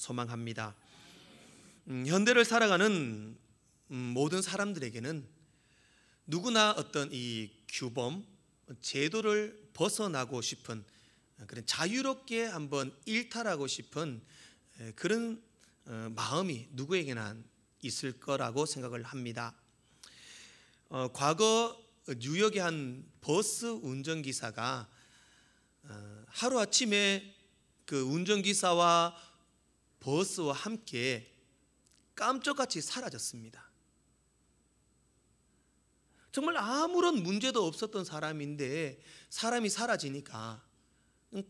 소망합니다. 현대를 살아가는 모든 사람들에게는 누구나 어떤 이 규범, 제도를 벗어나고 싶은 그런 자유롭게 한번 일탈하고 싶은 그런 마음이 누구에게나 있을 거라고 생각을 합니다. 과거 뉴욕의 한 버스 운전기사가 하루아침에 그 운전기사와 버스와 함께 깜짝같이 사라졌습니다. 정말 아무런 문제도 없었던 사람인데 사람이 사라지니까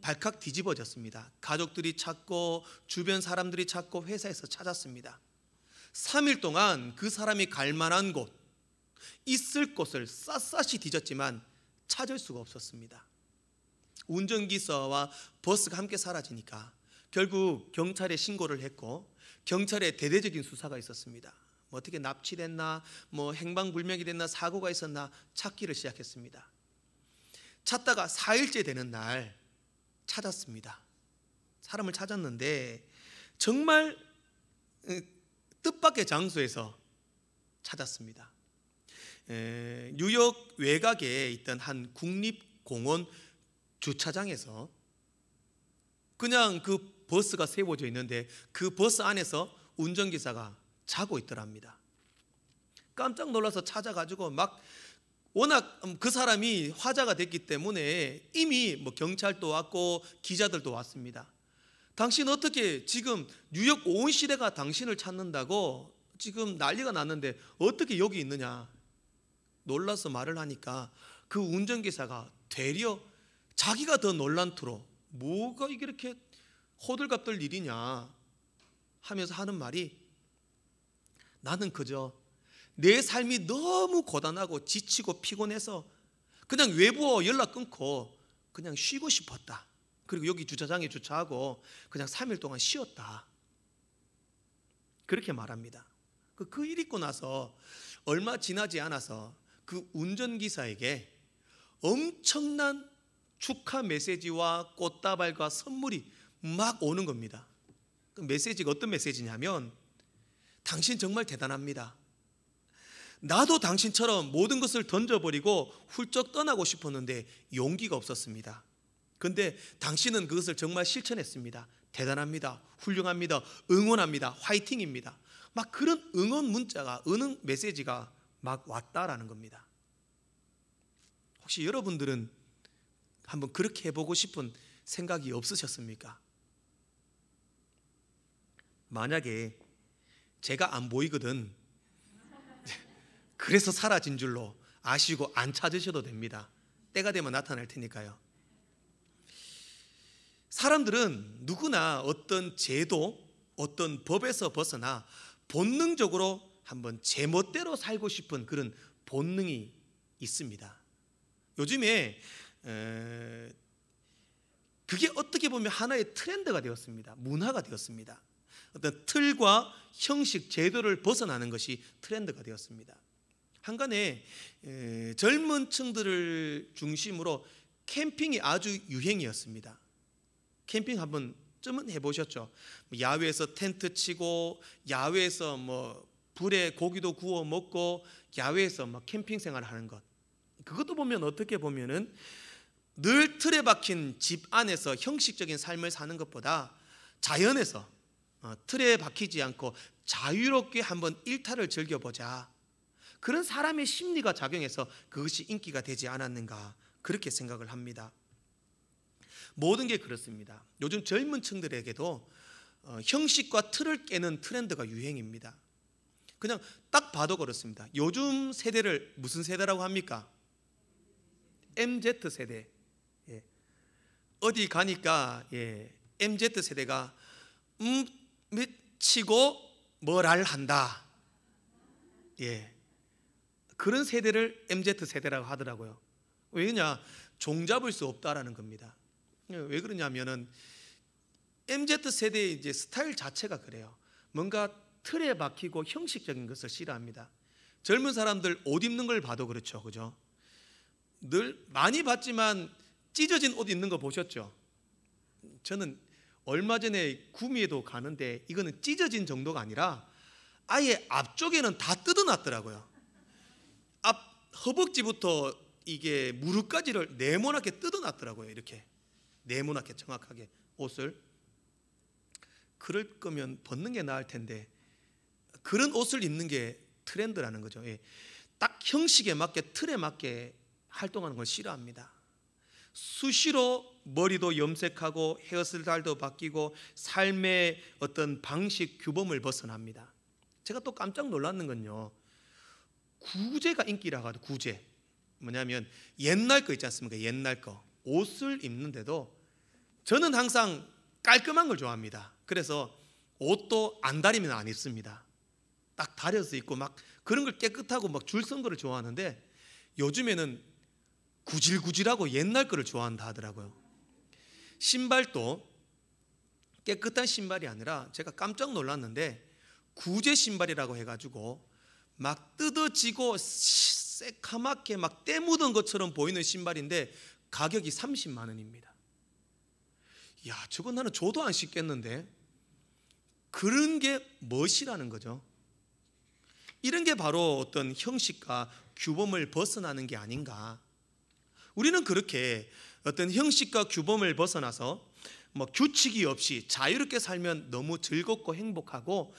발칵 뒤집어졌습니다. 가족들이 찾고 주변 사람들이 찾고 회사에서 찾았습니다. 3일 동안 그 사람이 갈 만한 곳, 있을 곳을 샅샅이 뒤졌지만 찾을 수가 없었습니다. 운전기사와 버스가 함께 사라지니까 결국 경찰에 신고를 했고 경찰에 대대적인 수사가 있었습니다. 어떻게 납치됐나, 행방불명이 됐나, 사고가 있었나 찾기를 시작했습니다. 찾다가 4일째 되는 날 찾았습니다. 사람을 찾았는데 정말 뜻밖의 장소에서 찾았습니다. 뉴욕 외곽에 있던 한 국립공원 주차장에서 그냥 그 버스가 세워져 있는데 그 버스 안에서 운전기사가 자고 있더랍니다. 깜짝 놀라서 찾아가지고 막 워낙 그 사람이 화제가 됐기 때문에 이미 경찰도 왔고 기자들도 왔습니다. 당신 어떻게 지금 뉴욕 온 시대가 당신을 찾는다고 지금 난리가 났는데 어떻게 여기 있느냐 놀라서 말을 하니까 그 운전기사가 되려 자기가 더 놀란 투로 뭐가 이렇게 호들갑 떨 일이냐 하면서 하는 말이 나는 그저 내 삶이 너무 고단하고 지치고 피곤해서 그냥 외부와 연락 끊고 그냥 쉬고 싶었다. 그리고 여기 주차장에 주차하고 그냥 3일 동안 쉬었다. 그렇게 말합니다. 그 일 있고 나서 얼마 지나지 않아서 그 운전기사에게 엄청난 축하 메시지와 꽃다발과 선물이 막 오는 겁니다. 그 메시지가 어떤 메시지냐면 당신 정말 대단합니다. 나도 당신처럼 모든 것을 던져버리고 훌쩍 떠나고 싶었는데 용기가 없었습니다. 그런데 당신은 그것을 정말 실천했습니다. 대단합니다. 훌륭합니다. 응원합니다. 화이팅입니다. 막 그런 응원 문자가, 응원 메시지가 막 왔다라는 겁니다. 혹시 여러분들은 한번 그렇게 해보고 싶은 생각이 없으셨습니까? 만약에 제가 안 보이거든 그래서 사라진 줄로 아시고 안 찾으셔도 됩니다. 때가 되면 나타날 테니까요. 사람들은 누구나 어떤 제도, 어떤 법에서 벗어나 본능적으로 한번 제멋대로 살고 싶은 그런 본능이 있습니다. 요즘에 그게 어떻게 보면 하나의 트렌드가 되었습니다. 문화가 되었습니다. 어떤 틀과 형식, 제도를 벗어나는 것이 트렌드가 되었습니다. 한간에 젊은 층들을 중심으로 캠핑이 아주 유행이었습니다. 캠핑 한번 쯤은 해보셨죠? 야외에서 텐트 치고 야외에서 불에 고기도 구워 먹고 야외에서 캠핑 생활을 하는 것. 그것도 보면 어떻게 보면은 늘 틀에 박힌 집 안에서 형식적인 삶을 사는 것보다 자연에서 틀에 박히지 않고 자유롭게 한번 일탈을 즐겨보자. 그런 사람의 심리가 작용해서 그것이 인기가 되지 않았는가 그렇게 생각을 합니다. 모든 게 그렇습니다. 요즘 젊은 층들에게도 형식과 틀을 깨는 트렌드가 유행입니다. 그냥 딱 봐도 그렇습니다. 요즘 세대를 무슨 세대라고 합니까? MZ세대. 어디 가니까 MZ세대가 미치고 뭐랄 한다. 그런 세대를 MZ세대라고 하더라고요. 왜냐? 종잡을 수 없다라는 겁니다. 왜 그러냐면은 MZ세대의 이제 스타일 자체가 그래요. 뭔가 틀에 박히고 형식적인 것을 싫어합니다. 젊은 사람들 옷 입는 걸 봐도 그렇죠. 그죠? 늘 많이 봤지만 찢어진 옷 입는 거 보셨죠? 저는 얼마 전에 구미에도 가는데 이거는 찢어진 정도가 아니라 아예 앞쪽에는 다 뜯어놨더라고요. 앞 허벅지부터 이게 무릎까지를 네모나게 뜯어놨더라고요. 이렇게 네모나게 정확하게 옷을. 그럴 거면 벗는 게 나을 텐데 그런 옷을 입는 게 트렌드라는 거죠. 딱 형식에 맞게 틀에 맞게 활동하는 걸 싫어합니다. 수시로 머리도 염색하고 헤어스타일도 바뀌고 삶의 어떤 방식 규범을 벗어납니다. 제가 또 깜짝 놀랐는 건요, 구제가 인기라고 하죠. 구제 뭐냐면 옛날 거 있지 않습니까? 옛날 거 옷을 입는데도 저는 항상 깔끔한 걸 좋아합니다. 그래서 옷도 안 다리면 안 입습니다. 딱 다려서 입고 막 그런 걸 깨끗하고 막 줄 선 거를 좋아하는데 요즘에는 구질구질하고 옛날 거를 좋아한다 하더라고요. 신발도 깨끗한 신발이 아니라 제가 깜짝 놀랐는데 구제 신발이라고 해가지고 막 뜯어지고 새카맣게 막 때 묻은 것처럼 보이는 신발인데 가격이 30만 원입니다. 야, 저건 나는 줘도 안 신겠는데. 그런 게 멋이라는 거죠. 이런 게 바로 어떤 형식과 규범을 벗어나는 게 아닌가. 우리는 그렇게 어떤 형식과 규범을 벗어나서 뭐 규칙이 없이 자유롭게 살면 너무 즐겁고 행복하고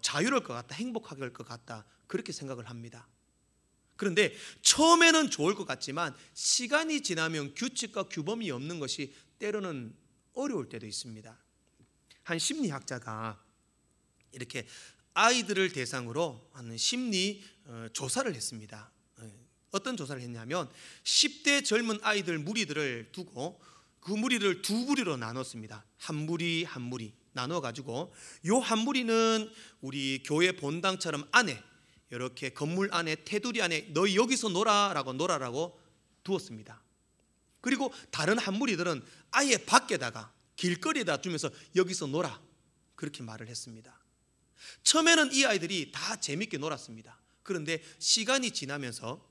자유로울 것 같다, 행복할 것 같다, 그렇게 생각을 합니다. 그런데 처음에는 좋을 것 같지만 시간이 지나면 규칙과 규범이 없는 것이 때로는 어려울 때도 있습니다. 한 심리학자가 이렇게 아이들을 대상으로 하는 심리 조사를 했습니다. 어떤 조사를 했냐면 10대 젊은 아이들 무리들을 두고 그 무리를 두 무리로 나눴습니다. 한 무리 한 무리 나눠가지고 요 한 무리는 우리 교회 본당처럼 안에 이렇게 건물 안에 테두리 안에 너희 여기서 놀아라고 두었습니다. 그리고 다른 한 무리들은 아예 밖에다가 길거리에다 두면서 여기서 놀아 그렇게 말을 했습니다. 처음에는 이 아이들이 다 재밌게 놀았습니다. 그런데 시간이 지나면서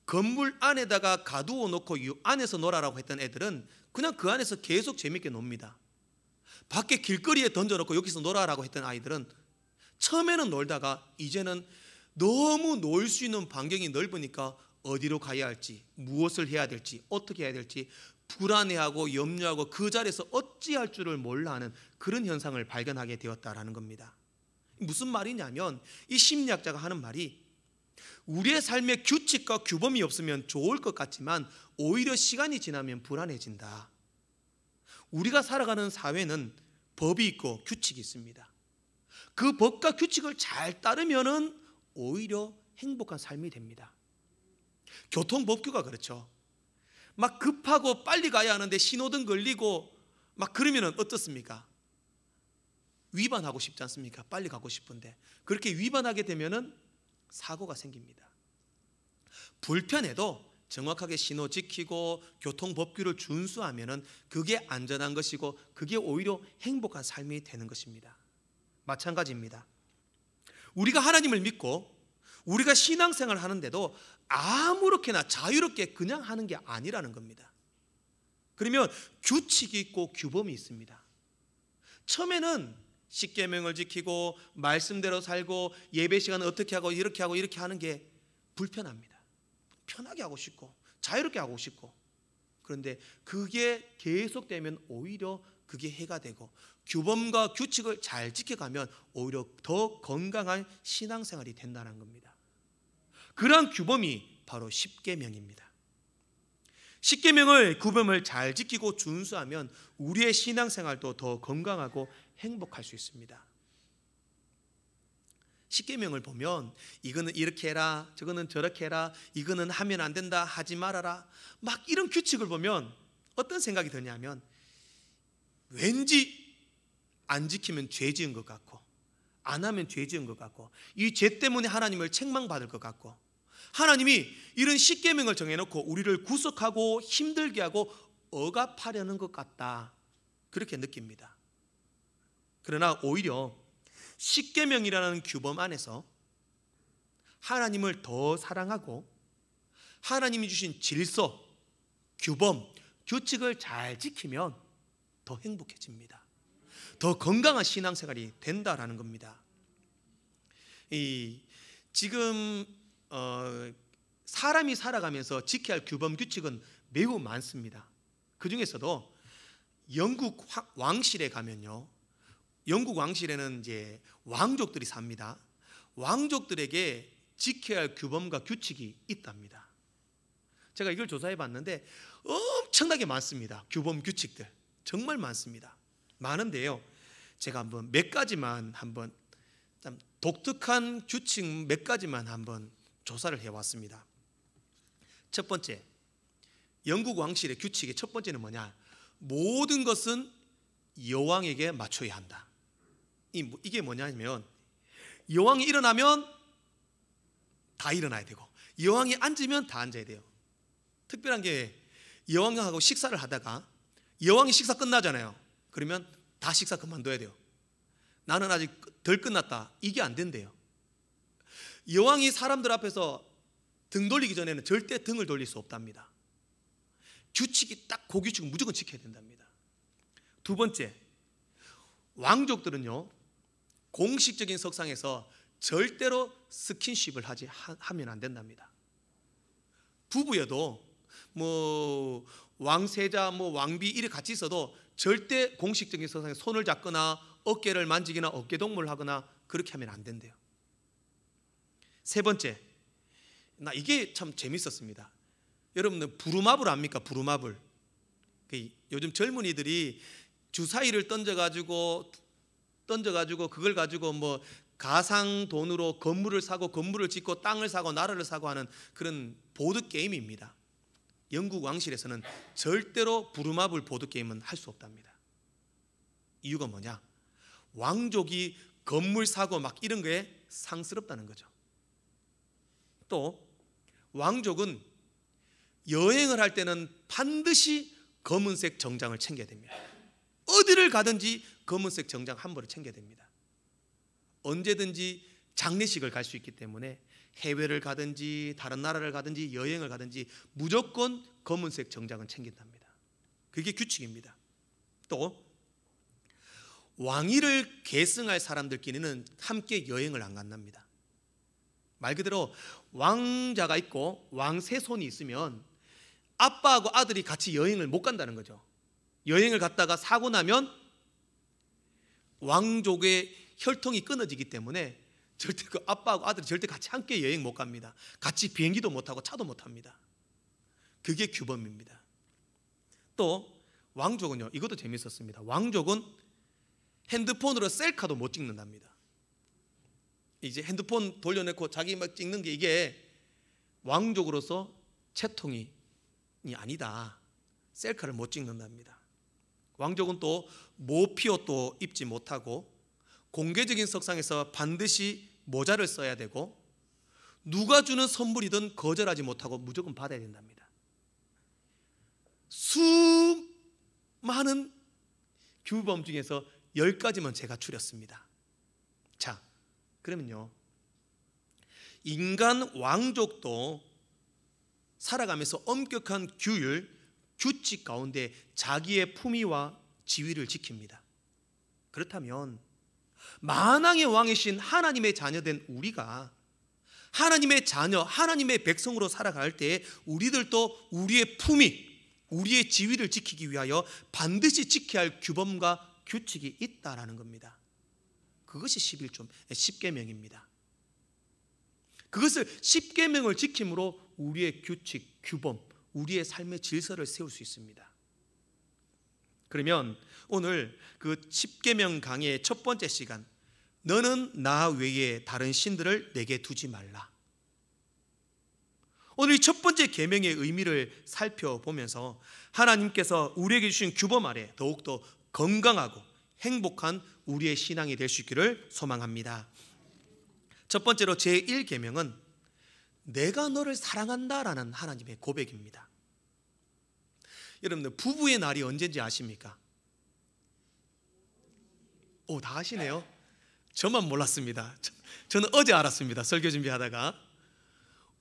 건물 안에다가 가두어 놓고 안에서 놀아라고 했던 애들은 그냥 그 안에서 계속 재밌게 놉니다. 밖에 길거리에 던져놓고 여기서 놀아라고 했던 아이들은 처음에는 놀다가 이제는 너무 놀 수 있는 반경이 넓으니까 어디로 가야 할지, 무엇을 해야 될지, 어떻게 해야 될지 불안해하고 염려하고 그 자리에서 어찌할 줄을 몰라 하는 그런 현상을 발견하게 되었다라는 겁니다. 무슨 말이냐면 이 심리학자가 하는 말이 우리의 삶에 규칙과 규범이 없으면 좋을 것 같지만 오히려 시간이 지나면 불안해진다. 우리가 살아가는 사회는 법이 있고 규칙이 있습니다. 그 법과 규칙을 잘 따르면은 오히려 행복한 삶이 됩니다. 교통법규가 그렇죠. 막 급하고 빨리 가야 하는데 신호등 걸리고 막 그러면은 어떻습니까? 위반하고 싶지 않습니까? 빨리 가고 싶은데 그렇게 위반하게 되면은 사고가 생깁니다. 불편해도 정확하게 신호 지키고 교통법규를 준수하면은 그게 안전한 것이고 그게 오히려 행복한 삶이 되는 것입니다. 마찬가지입니다. 우리가 하나님을 믿고 우리가 신앙생활을 하는데도 아무렇게나 자유롭게 그냥 하는 게 아니라는 겁니다. 그러면 규칙이 있고 규범이 있습니다. 처음에는 십계명을 지키고 말씀대로 살고 예배 시간은 어떻게 하고 이렇게 하는 게 불편합니다. 편하게 하고 싶고 자유롭게 하고 싶고 그런데 그게 계속되면 오히려 그게 해가 되고 규범과 규칙을 잘 지켜가면 오히려 더 건강한 신앙생활이 된다는 겁니다. 그러한 규범이 바로 십계명입니다. 십계명을 규범을 잘 지키고 준수하면 우리의 신앙생활도 더 건강하고 행복할 수 있습니다. 십계명을 보면 이거는 이렇게 해라, 저거는 저렇게 해라, 이거는 하면 안 된다, 하지 말아라, 막 이런 규칙을 보면 어떤 생각이 드냐면 왠지 안 지키면 죄 지은 것 같고 안 하면 죄 지은 것 같고 이 죄 때문에 하나님을 책망받을 것 같고 하나님이 이런 십계명을 정해놓고 우리를 구속하고 힘들게 하고 억압하려는 것 같다, 그렇게 느낍니다. 그러나 오히려 십계명이라는 규범 안에서 하나님을 더 사랑하고 하나님이 주신 질서, 규범, 규칙을 잘 지키면 더 행복해집니다. 더 건강한 신앙생활이 된다라는 겁니다. 지금 사람이 살아가면서 지켜야 할 규범 규칙은 매우 많습니다. 그 중에서도 영국 왕실에 가면요, 영국 왕실에는 이제 왕족들이 삽니다. 왕족들에게 지켜야 할 규범과 규칙이 있답니다. 제가 이걸 조사해 봤는데 엄청나게 많습니다. 규범 규칙들 정말 많습니다. 많은데요, 제가 한번 몇 가지만 한번 참 독특한 규칙 몇 가지만 한번 조사를 해왔습니다. 첫 번째, 영국 왕실의 규칙의 첫 번째는 뭐냐? 모든 것은 여왕에게 맞춰야 한다. 이게 뭐냐면, 여왕이 일어나면 다 일어나야 되고, 여왕이 앉으면 다 앉아야 돼요. 특별한 게, 여왕하고 식사를 하다가 여왕이 식사 끝나잖아요. 그러면 다 식사 그만둬야 돼요. 나는 아직 덜 끝났다, 이게 안 된대요. 여왕이 사람들 앞에서 등 돌리기 전에는 절대 등을 돌릴 수 없답니다. 규칙이 딱 그 규칙은 무조건 지켜야 된답니다. 두 번째, 왕족들은요, 공식적인 석상에서 절대로 스킨십을 하면 안 된답니다. 부부여도 뭐 왕세자, 뭐 왕비 이렇게 같이 있어도 절대 공식적인 석상에 손을 잡거나 어깨를 만지거나 어깨 동무를 하거나 그렇게 하면 안 된대요. 세 번째, 나 이게 참 재밌었습니다. 여러분들 부루마블 압니까? 부루마블. 요즘 젊은이들이 주사위를 던져가지고 그걸 가지고 뭐 가상 돈으로 건물을 사고 건물을 짓고 땅을 사고 나라를 사고 하는 그런 보드 게임입니다. 영국 왕실에서는 절대로 부루마블 보드 게임은 할 수 없답니다. 이유가 뭐냐? 왕족이 건물 사고 막 이런 거에 상스럽다는 거죠. 또 왕족은 여행을 할 때는 반드시 검은색 정장을 챙겨야 됩니다. 어디를 가든지 검은색 정장 한 벌을 챙겨야 됩니다. 언제든지 장례식을 갈 수 있기 때문에 해외를 가든지 다른 나라를 가든지 여행을 가든지 무조건 검은색 정장은 챙긴답니다. 그게 규칙입니다. 또 왕위를 계승할 사람들끼리는 함께 여행을 안 간답니다. 말 그대로 왕자가 있고 왕세손이 있으면 아빠하고 아들이 같이 여행을 못 간다는 거죠. 여행을 갔다가 사고 나면 왕족의 혈통이 끊어지기 때문에 절대 그 아빠하고 아들이 절대 같이 함께 여행 못 갑니다. 같이 비행기도 못 타고 차도 못 합니다. 그게 규범입니다. 또 왕족은요, 이것도 재밌었습니다. 왕족은 핸드폰으로 셀카도 못 찍는답니다. 이제 핸드폰 돌려놓고 자기 막 찍는 게 이게 왕족으로서 채통이 아니다. 셀카를 못 찍는답니다. 왕족은 또 모피옷도 입지 못하고 공개적인 석상에서 반드시 모자를 써야 되고 누가 주는 선물이든 거절하지 못하고 무조건 받아야 된답니다. 수많은 규범 중에서 10가지만 제가 추렸습니다. 자, 그러면요, 인간 왕족도 살아가면서 엄격한 규율, 규칙 가운데 자기의 품위와 지위를 지킵니다. 그렇다면 만왕의 왕이신 하나님의 자녀된 우리가 하나님의 자녀, 하나님의 백성으로 살아갈 때 우리들도 우리의 품위, 우리의 지위를 지키기 위하여 반드시 지켜야 할 규범과 규칙이 있다라는 겁니다. 그것이 10계명입니다. 그것을 10계명을 지킴으로 우리의 규칙, 규범, 우리의 삶의 질서를 세울 수 있습니다. 그러면 오늘 그 10계명 강의의 첫 번째 시간, 너는 나 외에 다른 신들을 내게 두지 말라. 오늘 이 첫 번째 계명의 의미를 살펴보면서 하나님께서 우리에게 주신 규범 아래 더욱더 건강하고 행복한 우리의 신앙이 될 수 있기를 소망합니다. 첫 번째로 제1계명은 내가 너를 사랑한다라는 하나님의 고백입니다. 여러분들 부부의 날이 언제인지 아십니까? 다 아시네요. 저만 몰랐습니다. 저는 어제 알았습니다. 설교 준비하다가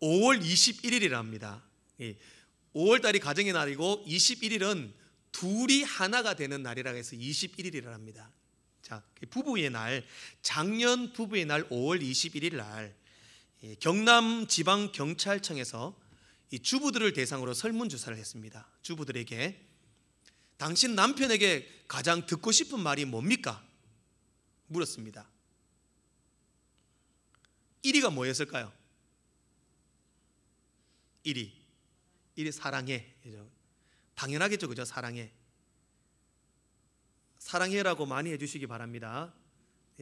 5월 21일이랍니다. 5월달이 가정의 날이고 21일은 둘이 하나가 되는 날이라고 해서 21일이랍니다. 자, 부부의 날, 작년 부부의 날 5월 21일 날 경남 지방 경찰청에서 이 주부들을 대상으로 설문조사를 했습니다. 주부들에게 당신 남편에게 가장 듣고 싶은 말이 뭡니까? 물었습니다. 1위가 뭐였을까요? 1위 사랑해. 당연하겠죠, 그죠? 사랑해. 사랑해라고 많이 해주시기 바랍니다.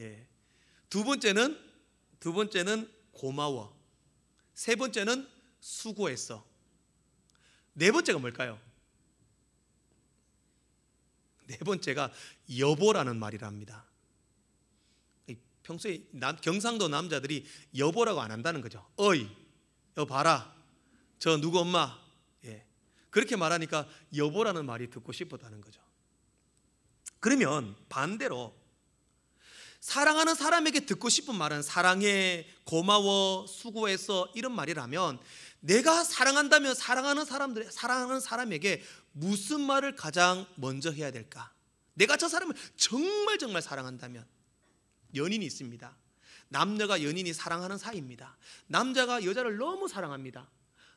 예. 두 번째는 고마워. 세 번째는 수고했어. 네 번째가 뭘까요? 네 번째가 여보라는 말이랍니다. 평소에 경상도 남자들이 여보라고 안 한다는 거죠. 어이, 여봐라, 저 누구 엄마. 예. 그렇게 말하니까 여보라는 말이 듣고 싶었다는 거죠. 그러면 반대로 사랑하는 사람에게 듣고 싶은 말은 사랑해, 고마워, 수고했어 이런 말이라면, 내가 사랑한다면 사랑하는 사람에게 무슨 말을 가장 먼저 해야 될까? 내가 저 사람을 정말 사랑한다면, 연인이 있습니다. 남녀가 연인이 사랑하는 사이입니다. 남자가 여자를 너무 사랑합니다.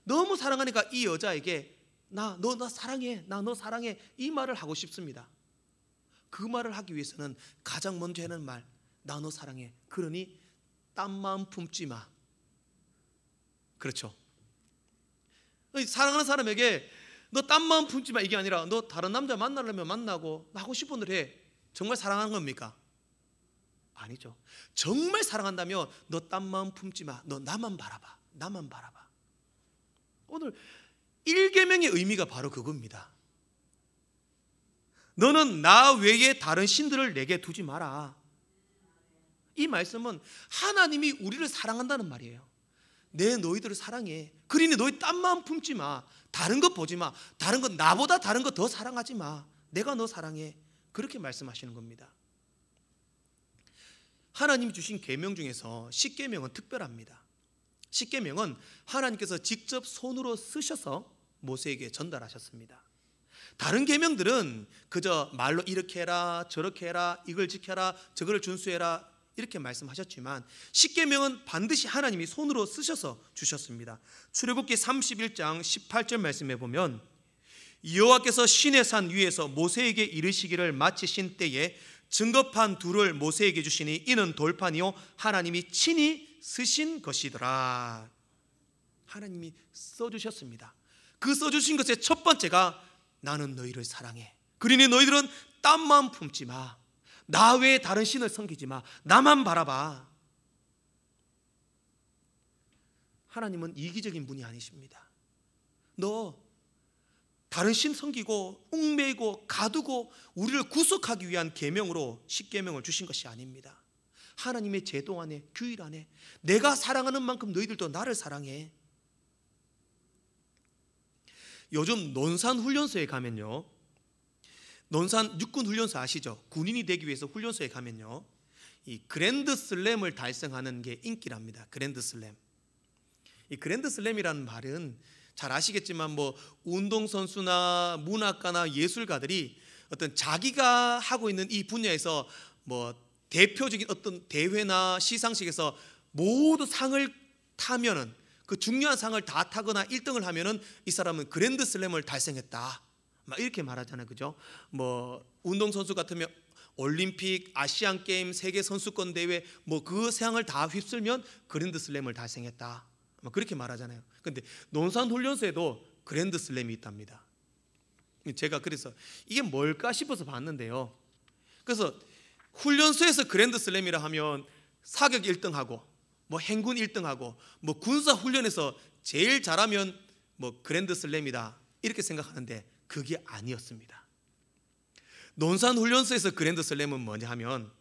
너무 사랑하니까 이 여자에게 너 사랑해, 너 사랑해 이 말을 하고 싶습니다. 그 말을 하기 위해서는 가장 먼저 하는 말, 나 너 사랑해. 그러니 딴 마음 품지 마. 그렇죠. 사랑하는 사람에게 너 딴 마음 품지 마 이게 아니라, 너 다른 남자 만나려면 만나고 하고 싶은 대로 해. 정말 사랑하는 겁니까? 아니죠. 정말 사랑한다면 너 딴 마음 품지 마. 너 나만 바라봐. 나만 바라봐. 오늘 1계명의 의미가 바로 그겁니다. 너는 나 외에 다른 신들을 내게 두지 마라. 이 말씀은 하나님이 우리를 사랑한다는 말이에요. 내 너희들을 사랑해. 그러니 너희 딴 마음 품지 마. 다른 것 보지 마. 다른 것, 나보다 다른 것 더 사랑하지 마. 내가 너 사랑해. 그렇게 말씀하시는 겁니다. 하나님이 주신 계명 중에서 10계명은 특별합니다. 10계명은 하나님께서 직접 손으로 쓰셔서 모세에게 전달하셨습니다. 다른 계명들은 그저 말로 이렇게 해라, 저렇게 해라, 이걸 지켜라, 저걸 준수해라 이렇게 말씀하셨지만 10계명은 반드시 하나님이 손으로 쓰셔서 주셨습니다. 출애굽기 31장 18절 말씀에 보면, 여호와께서 시내 산 위에서 모세에게 이르시기를 마치신 때에 증거판 둘을 모세에게 주시니 이는 돌판이요 하나님이 친히 쓰신 것이더라. 하나님이 써주셨습니다. 그 써주신 것의 첫 번째가 나는 너희를 사랑해. 그러니 너희들은 딴 마음 품지 마. 나 외에 다른 신을 섬기지 마. 나만 바라봐. 하나님은 이기적인 분이 아니십니다. 너 다른 신 섬기고 얽매이고 가두고 우리를 구속하기 위한 계명으로 10계명을 주신 것이 아닙니다. 하나님의 제도 안에, 규율 안에 내가 사랑하는 만큼 너희들도 나를 사랑해. 요즘 논산훈련소에 가면요, 논산 육군훈련소 아시죠? 군인이 되기 위해서 훈련소에 가면요, 이 그랜드슬램을 달성하는 게 인기랍니다. 그랜드슬램. 이 그랜드슬램이라는 말은 잘 아시겠지만 운동선수나 문학가나 예술가들이 어떤 자기가 하고 있는 이 분야에서 대표적인 어떤 대회나 시상식에서 모두 상을 타면은, 그 중요한 상을 다 타거나 1등을 하면은 이 사람은 그랜드슬램을 달성했다 막 이렇게 말하잖아요. 그죠? 운동선수 같으면 올림픽, 아시안게임, 세계선수권 대회 그 상을 다 휩쓸면 그랜드슬램을 달성했다 그렇게 말하잖아요. 그런데 논산훈련소에도 그랜드슬램이 있답니다. 제가 그래서 이게 뭘까 싶어서 봤는데요, 그래서 훈련소에서 그랜드슬램이라 하면 사격 1등하고 행군 1등하고 군사훈련에서 제일 잘하면 그랜드슬램이다 이렇게 생각하는데 그게 아니었습니다. 논산훈련소에서 그랜드슬램은 뭐냐 하면,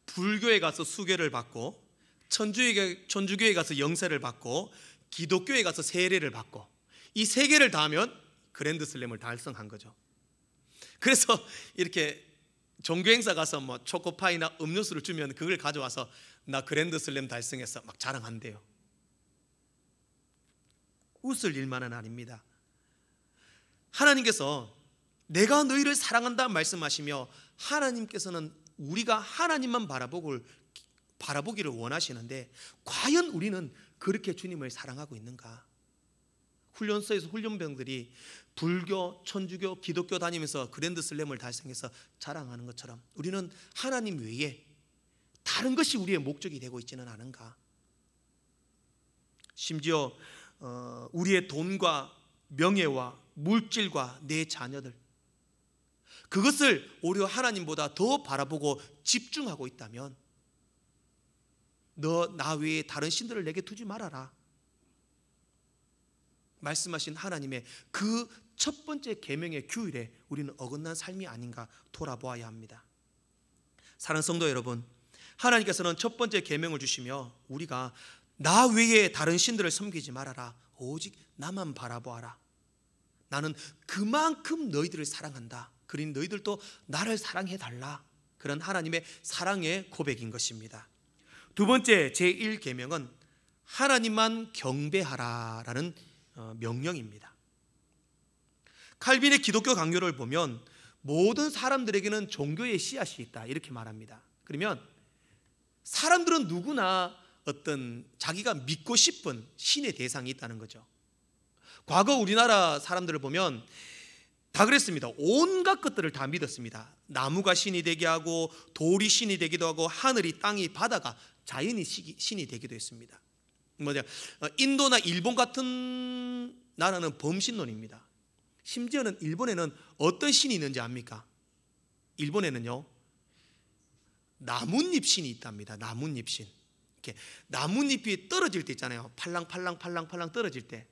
불교에 가서 수계를 받고, 천주교에 가서 영세를 받고, 기독교에 가서 세례를 받고, 이 세 개를 다 하면 그랜드슬램을 달성한 거죠. 그래서 이렇게 종교행사 가서 초코파이나 음료수를 주면 그걸 가져와서 나 그랜드슬램 달성했어 막 자랑한대요. 웃을 일만은 아닙니다. 하나님께서 내가 너희를 사랑한다 말씀하시며 하나님께서는 우리가 하나님만 바라보기를 원하시는데 과연 우리는 그렇게 주님을 사랑하고 있는가? 훈련소에서 훈련병들이 불교, 천주교, 기독교 다니면서 그랜드 슬램을 달성해서 자랑하는 것처럼 우리는 하나님 외에 다른 것이 우리의 목적이 되고 있지는 않은가? 심지어 우리의 돈과 명예와 물질과 내 자녀들, 그것을 오히려 하나님보다 더 바라보고 집중하고 있다면 너 나 외에 다른 신들을 내게 두지 말아라 말씀하신 하나님의 그 첫 번째 계명의 규율에 우리는 어긋난 삶이 아닌가 돌아보아야 합니다. 사랑하는 성도 여러분, 하나님께서는 첫 번째 계명을 주시며 우리가 나 외에 다른 신들을 섬기지 말아라, 오직 나만 바라보아라, 나는 그만큼 너희들을 사랑한다, 그러니 너희들도 나를 사랑해달라, 그런 하나님의 사랑의 고백인 것입니다. 두 번째 제1계명은 하나님만 경배하라라는 명령입니다. 칼빈의 기독교 강요를 보면 모든 사람들에게는 종교의 씨앗이 있다 이렇게 말합니다. 그러면 사람들은 누구나 어떤 자기가 믿고 싶은 신의 대상이 있다는 거죠. 과거 우리나라 사람들을 보면 다 그랬습니다. 온갖 것들을 다 믿었습니다. 나무가 신이 되게 하고 돌이 신이 되기도 하고 하늘이 땅이 바다가 자연이 신이 되기도 했습니다. 인도나 일본 같은 나라는 범신론입니다. 심지어는 일본에는 어떤 신이 있는지 압니까? 일본에는요, 나뭇잎 신이 있답니다. 나뭇잎 신. 이렇게 나뭇잎이 떨어질 때 있잖아요. 팔랑팔랑 떨어질 때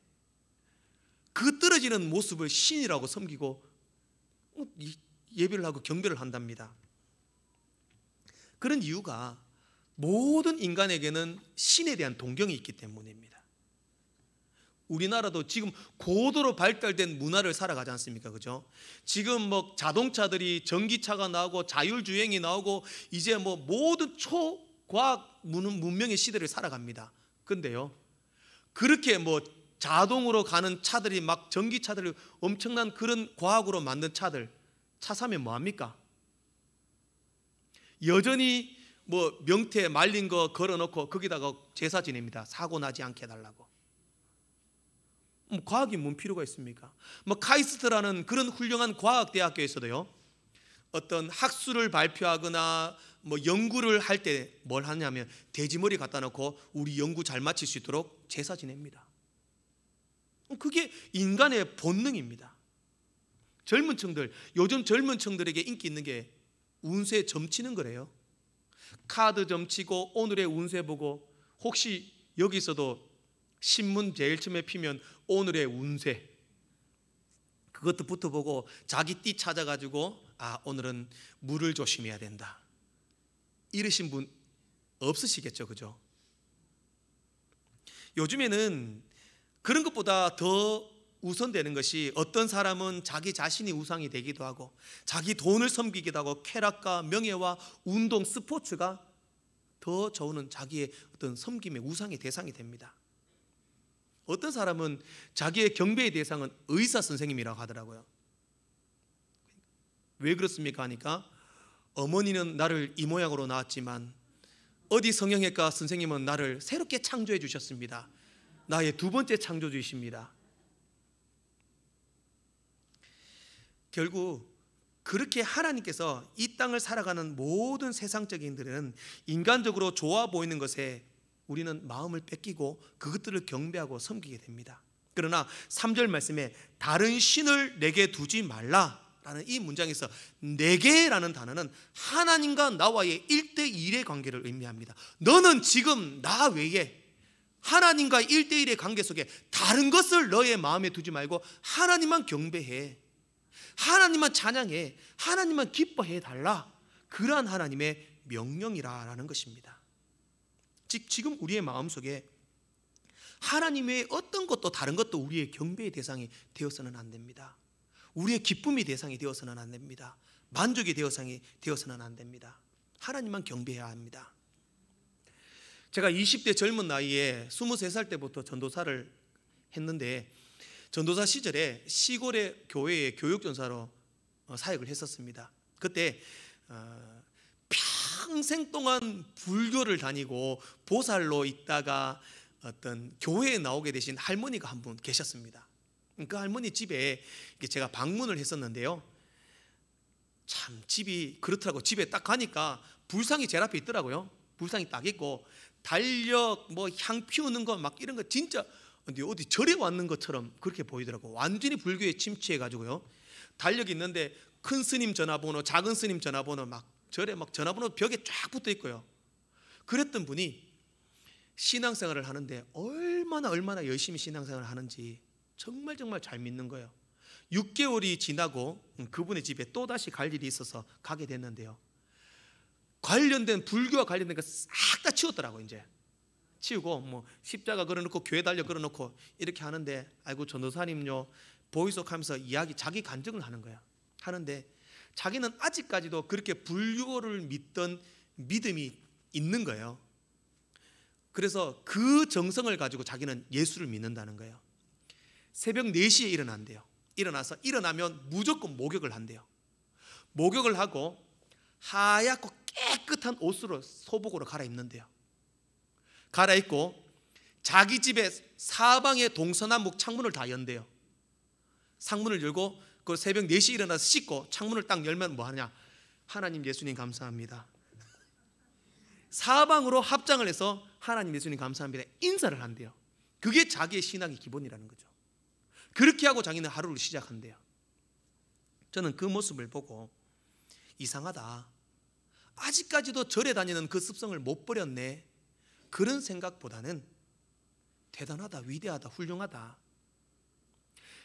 그 떨어지는 모습을 신이라고 섬기고 예배를 하고 경배를 한답니다. 그런 이유가 모든 인간에게는 신에 대한 동경이 있기 때문입니다. 우리나라도 지금 고도로 발달된 문화를 살아가지 않습니까? 그죠? 지금 뭐 자동차들이 전기차가 나오고 자율주행이 나오고 이제 뭐 모든 초과학 문명의 시대를 살아갑니다. 근데요, 그렇게 뭐 자동으로 가는 차들이 막 전기차들이 엄청난 그런 과학으로 만든 차들, 차 사면 뭐합니까? 여전히 뭐 명태 말린 거 걸어놓고 거기다가 제사 지냅니다. 사고 나지 않게 해달라고. 과학이 뭔 필요가 있습니까? 뭐 카이스트라는 그런 훌륭한 과학대학교에서도요, 어떤 학술을 발표하거나 뭐 연구를 할 때 뭘 하냐면 돼지머리 갖다 놓고 우리 연구 잘 마칠 수 있도록 제사 지냅니다. 그게 인간의 본능입니다. 젊은 층들, 요즘 젊은 층들에게 인기 있는 게 운세 점치는 거래요. 카드 점치고 오늘의 운세 보고, 혹시 여기서도 신문 제일 처음에 피면 오늘의 운세 그것도 붙어보고 자기 띠 찾아가지고 오늘은 물을 조심해야 된다 이러신 분 없으시겠죠, 그죠? 요즘에는 그런 것보다 더 우선되는 것이, 어떤 사람은 자기 자신이 우상이 되기도 하고 자기 돈을 섬기기도 하고 쾌락과 명예와 운동, 스포츠가 더 저우는 자기의 어떤 섬김의 우상의 대상이 됩니다. 어떤 사람은 자기의 경배의 대상은 의사 선생님이라고 하더라고요. 왜 그렇습니까 하니까, 어머니는 나를 이 모양으로 낳았지만 어디 성형외과 선생님은 나를 새롭게 창조해 주셨습니다. 나의 두 번째 창조주이십니다. 결국 그렇게 하나님께서 이 땅을 살아가는 모든 세상적인들은 인간적으로 좋아 보이는 것에 우리는 마음을 뺏기고 그것들을 경배하고 섬기게 됩니다. 그러나 3절 말씀에 다른 신을 내게 두지 말라라는 이 문장에서 내게라는 단어는 하나님과 나와의 1대1의 관계를 의미합니다. 너는 지금 나 외에 하나님과 1대1의 관계 속에 다른 것을 너의 마음에 두지 말고 하나님만 경배해, 하나님만 찬양해, 하나님만 기뻐해 달라, 그러한 하나님의 명령이라는 것입니다. 즉 지금 우리의 마음속에 하나님 외에 어떤 것도 다른 것도 우리의 경배의 대상이 되어서는 안 됩니다. 우리의 기쁨의 대상이 되어서는 안 됩니다. 만족의 대상이 되어서는 안 됩니다. 하나님만 경배해야 합니다. 제가 20대 젊은 나이에 23살 때부터 전도사를 했는데, 전도사 시절에 시골의 교회의 교육전사로 사역을 했었습니다. 그때 평생 동안 불교를 다니고 보살로 있다가 어떤 교회에 나오게 되신 할머니가 한 분 계셨습니다. 그 할머니 집에 제가 방문을 했었는데요, 참 집이 그렇더라고요. 집에 딱 가니까 불상이 제일 앞에 있더라고요. 불상이 딱 있고 달력 뭐 향 피우는 거 막 이런 거 진짜 어디 절에 왔는 것처럼 그렇게 보이더라고요. 완전히 불교에 침투해 가지고요, 달력이 있는데 큰 스님 전화번호, 작은 스님 전화번호, 막 절에 막 전화번호 벽에 쫙 붙어 있고요. 그랬던 분이 신앙생활을 하는데 얼마나 열심히 신앙생활을 하는지 정말 잘 믿는 거예요. 6개월이 지나고 그분의 집에 또다시 갈 일이 있어서 가게 됐는데요, 관련된 불교와 관련된 거 싹 다 치웠더라고요. 이제 치우고 뭐 십자가 걸어놓고 교회 달력 걸어놓고 이렇게 하는데, 아이고 전도사님요 보이속 하면서 이야기, 자기 간증을 하는 거야. 하는데 자기는 아직까지도 그렇게 불교를 믿던 믿음이 있는 거예요. 그래서 그 정성을 가지고 자기는 예수를 믿는다는 거예요. 새벽 4시에 일어난대요. 일어나면 무조건 목욕을 한대요. 목욕을 하고 하얗고 깨끗한 옷으로 소복으로 갈아입는데요. 갈아입고 자기 집에 사방에 동서남북 창문을 다 연대요. 창문을 열고 그 새벽 4시에 일어나서 씻고 창문을 딱 열면 뭐 하냐? 하나님 예수님 감사합니다. 사방으로 합장을 해서 하나님 예수님 감사합니다 인사를 한대요. 그게 자기의 신앙의 기본이라는 거죠. 그렇게 하고 자기는 하루를 시작한대요. 저는 그 모습을 보고 이상하다, 아직까지도 절에 다니는 그 습성을 못 버렸네, 그런 생각보다는 대단하다, 위대하다, 훌륭하다.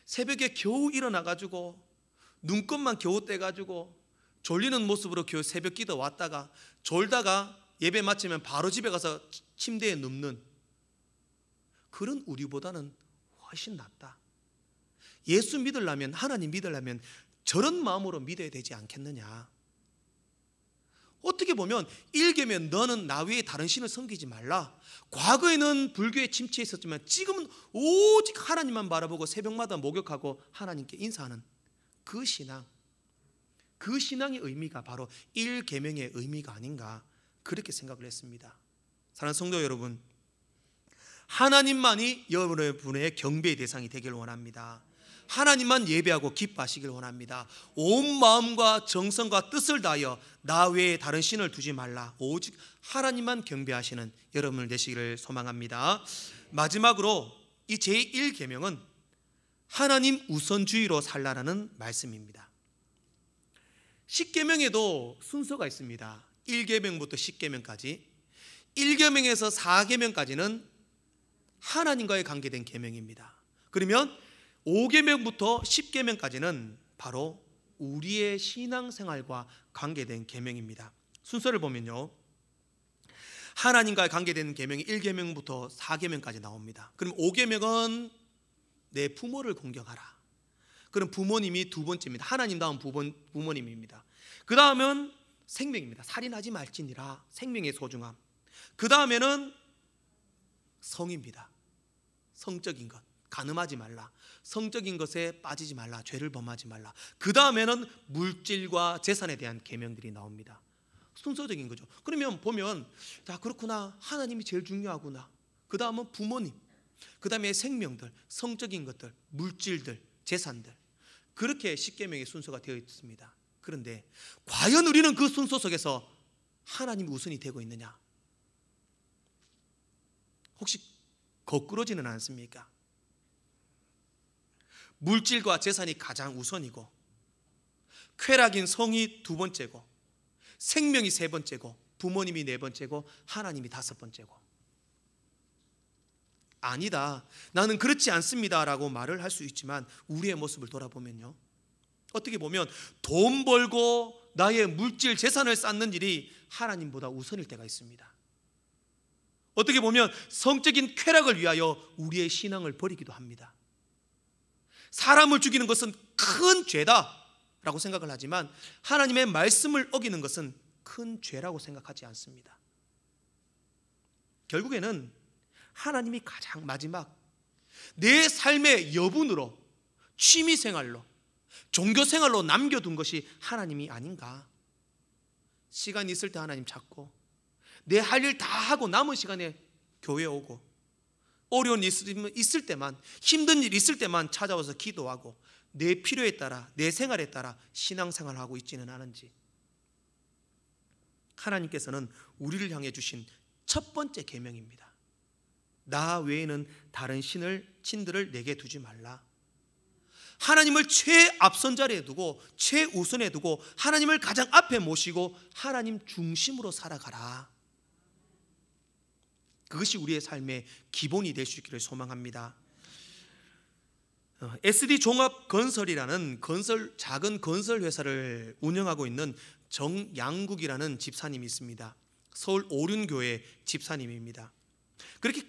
새벽에 겨우 일어나가지고 눈곱만 겨우 떼가지고 졸리는 모습으로 겨우 새벽 기도 왔다가 졸다가 예배 마치면 바로 집에 가서 침대에 눕는 그런 우리보다는 훨씬 낫다. 예수 믿으려면, 하나님 믿으려면 저런 마음으로 믿어야 되지 않겠느냐. 어떻게 보면 1계명 너는 나 외에 다른 신을 섬기지 말라. 과거에는 불교에 침투해 있었지만 지금은 오직 하나님만 바라보고 새벽마다 목욕하고 하나님께 인사하는 그 신앙, 그 신앙의 의미가 바로 1계명의 의미가 아닌가, 그렇게 생각을 했습니다. 사랑하는 성도 여러분, 하나님만이 여러분의 경배의 대상이 되길 원합니다. 하나님만 예배하고 기뻐하시길 원합니다. 온 마음과 정성과 뜻을 다하여 나 외에 다른 신을 두지 말라. 오직 하나님만 경배하시는 여러분을 되시기를 소망합니다. 마지막으로 이 제1계명은 하나님 우선주의로 살라라는 말씀입니다. 10계명에도 순서가 있습니다. 1계명부터 10계명까지. 1계명에서 4계명까지는 하나님과의 관계된 계명입니다. 그러면 5계명부터 10계명까지는 바로 우리의 신앙생활과 관계된 계명입니다. 순서를 보면요, 하나님과의 관계된 계명이 1계명부터 4계명까지 나옵니다. 그럼 5계명은 내 부모를 공경하라. 그럼 부모님이 두 번째입니다. 하나님 다음 부모님입니다. 그 다음은 생명입니다. 살인하지 말지니라, 생명의 소중함. 그 다음에는 성입니다. 성적인 것, 간음하지 말라, 성적인 것에 빠지지 말라, 죄를 범하지 말라. 그 다음에는 물질과 재산에 대한 계명들이 나옵니다. 순서적인 거죠. 그러면 보면 자, 그렇구나, 하나님이 제일 중요하구나. 그 다음은 부모님, 그 다음에 생명들, 성적인 것들, 물질들, 재산들, 그렇게 10계명의 순서가 되어 있습니다. 그런데 과연 우리는 그 순서 속에서 하나님이 우선이 되고 있느냐? 혹시 거꾸로지는 않습니까? 물질과 재산이 가장 우선이고, 쾌락인 성이 두 번째고, 생명이 세 번째고, 부모님이 네 번째고, 하나님이 다섯 번째고. 아니다, 나는 그렇지 않습니다 라고 말을 할 수 있지만 우리의 모습을 돌아보면요, 어떻게 보면 돈 벌고 나의 물질 재산을 쌓는 일이 하나님보다 우선일 때가 있습니다. 어떻게 보면 성적인 쾌락을 위하여 우리의 신앙을 버리기도 합니다. 사람을 죽이는 것은 큰 죄다라고 생각을 하지만 하나님의 말씀을 어기는 것은 큰 죄라고 생각하지 않습니다. 결국에는 하나님이 가장 마지막 내 삶의 여분으로, 취미생활로, 종교생활로 남겨둔 것이 하나님이 아닌가. 시간 있을 때 하나님 찾고, 내 할 일 다 하고 남은 시간에 교회 오고, 어려운 일 있을 때만, 힘든 일 있을 때만 찾아와서 기도하고, 내 필요에 따라, 내 생활에 따라 신앙생활을 하고 있지는 않은지. 하나님께서는 우리를 향해 주신 첫 번째 계명입니다. 나 외에는 다른 신들을 내게 두지 말라. 하나님을 최앞선 자리에 두고, 최우선에 두고, 하나님을 가장 앞에 모시고 하나님 중심으로 살아가라. 그것이 우리의 삶의 기본이 될 수 있기를 소망합니다. SD 종합건설이라는 작은 건설 회사를 운영하고 있는 정양국이라는 집사님이 있습니다. 서울 오륜교회 집사님입니다. 그렇게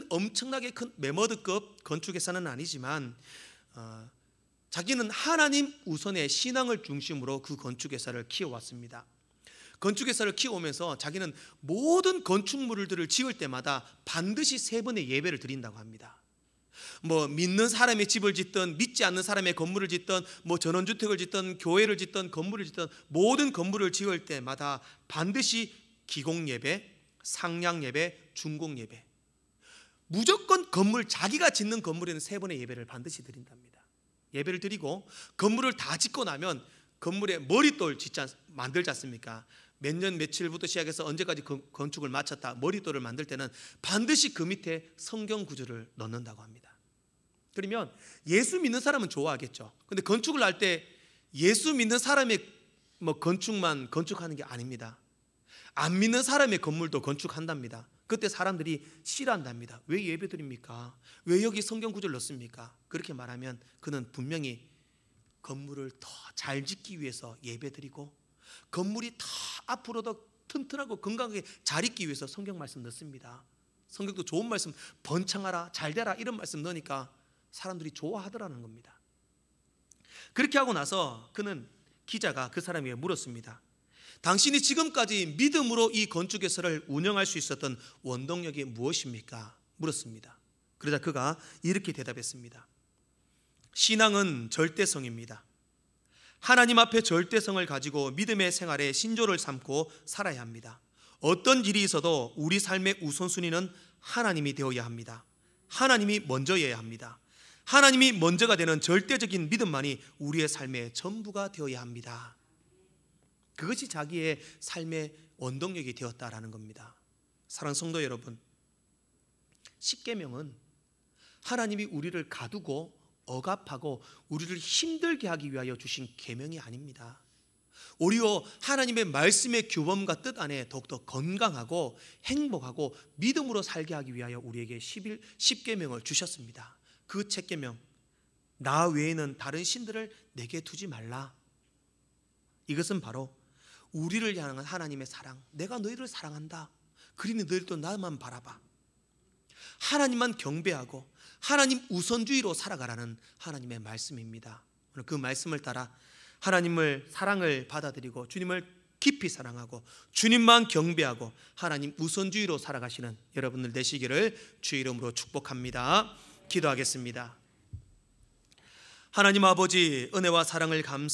엄청나게 큰 메머드급 건축회사는 아니지만 자기는 하나님 우선의 신앙을 중심으로 그 건축회사를 키워왔습니다. 건축회사를 키워오면서 자기는 모든 건축물들을 지을 때마다 반드시 3번의 예배를 드린다고 합니다. 믿는 사람의 집을 짓든 믿지 않는 사람의 건물을 짓든 전원주택을 짓든 교회를 짓든 건물을 짓든 모든 건물을 지을 때마다 반드시 기공예배, 상량예배, 중공예배, 무조건 자기가 짓는 건물에는 3번의 예배를 반드시 드린답니다. 예배를 드리고 건물을 다 짓고 나면 건물에 머릿돌 만들지 않습니까? 몇 년 며칠부터 시작해서 언제까지 건축을 마쳤다 머릿돌을 만들 때는 반드시 그 밑에 성경 구절을 넣는다고 합니다. 그러면 예수 믿는 사람은 좋아하겠죠. 근데 건축을 할 때 예수 믿는 사람의 건축만 건축하는 게 아닙니다. 안 믿는 사람의 건물도 건축한답니다. 그때 사람들이 싫어한답니다. 왜 예배 드립니까? 왜 여기 성경 구절 넣습니까? 그렇게 말하면 그는 분명히 건물을 더 잘 짓기 위해서 예배 드리고, 건물이 더 앞으로 더 튼튼하고 건강하게 잘 있기 위해서 성경 말씀 넣습니다. 성경도 좋은 말씀, 번창하라, 잘 되라 이런 말씀 넣으니까 사람들이 좋아하더라는 겁니다. 그렇게 하고 나서 기자가 그 사람에게 물었습니다. 당신이 지금까지 믿음으로 이 건축회사를 운영할 수 있었던 원동력이 무엇입니까? 물었습니다. 그러자 그가 이렇게 대답했습니다. 신앙은 절대성입니다. 하나님 앞에 절대성을 가지고 믿음의 생활에 신조를 삼고 살아야 합니다. 어떤 일이 있어도 우리 삶의 우선순위는 하나님이 되어야 합니다. 하나님이 먼저여야 합니다. 하나님이 먼저가 되는 절대적인 믿음만이 우리의 삶의 전부가 되어야 합니다. 그것이 자기의 삶의 원동력이 되었다라는 겁니다. 사랑하는 성도 여러분, 십계명은 하나님이 우리를 가두고 억압하고 우리를 힘들게 하기 위하여 주신 계명이 아닙니다. 오히려 하나님의 말씀의 규범과 뜻 안에 더욱더 건강하고 행복하고 믿음으로 살게 하기 위하여 우리에게 10계명을 주셨습니다. 그 첫 계명, 나 외에는 다른 신들을 내게 두지 말라. 이것은 바로 우리를 향한 하나님의 사랑, 내가 너희를 사랑한다. 그러니 너희도 나만 바라봐. 하나님만 경배하고 하나님 우선주의로 살아가라는 하나님의 말씀입니다. 오늘 그 말씀을 따라 하나님을 사랑을 받아들이고 주님을 깊이 사랑하고 주님만 경배하고 하나님 우선주의로 살아가시는 여러분들 되시기를 주의 이름으로 축복합니다. 기도하겠습니다. 하나님 아버지, 은혜와 사랑을 감사합니다.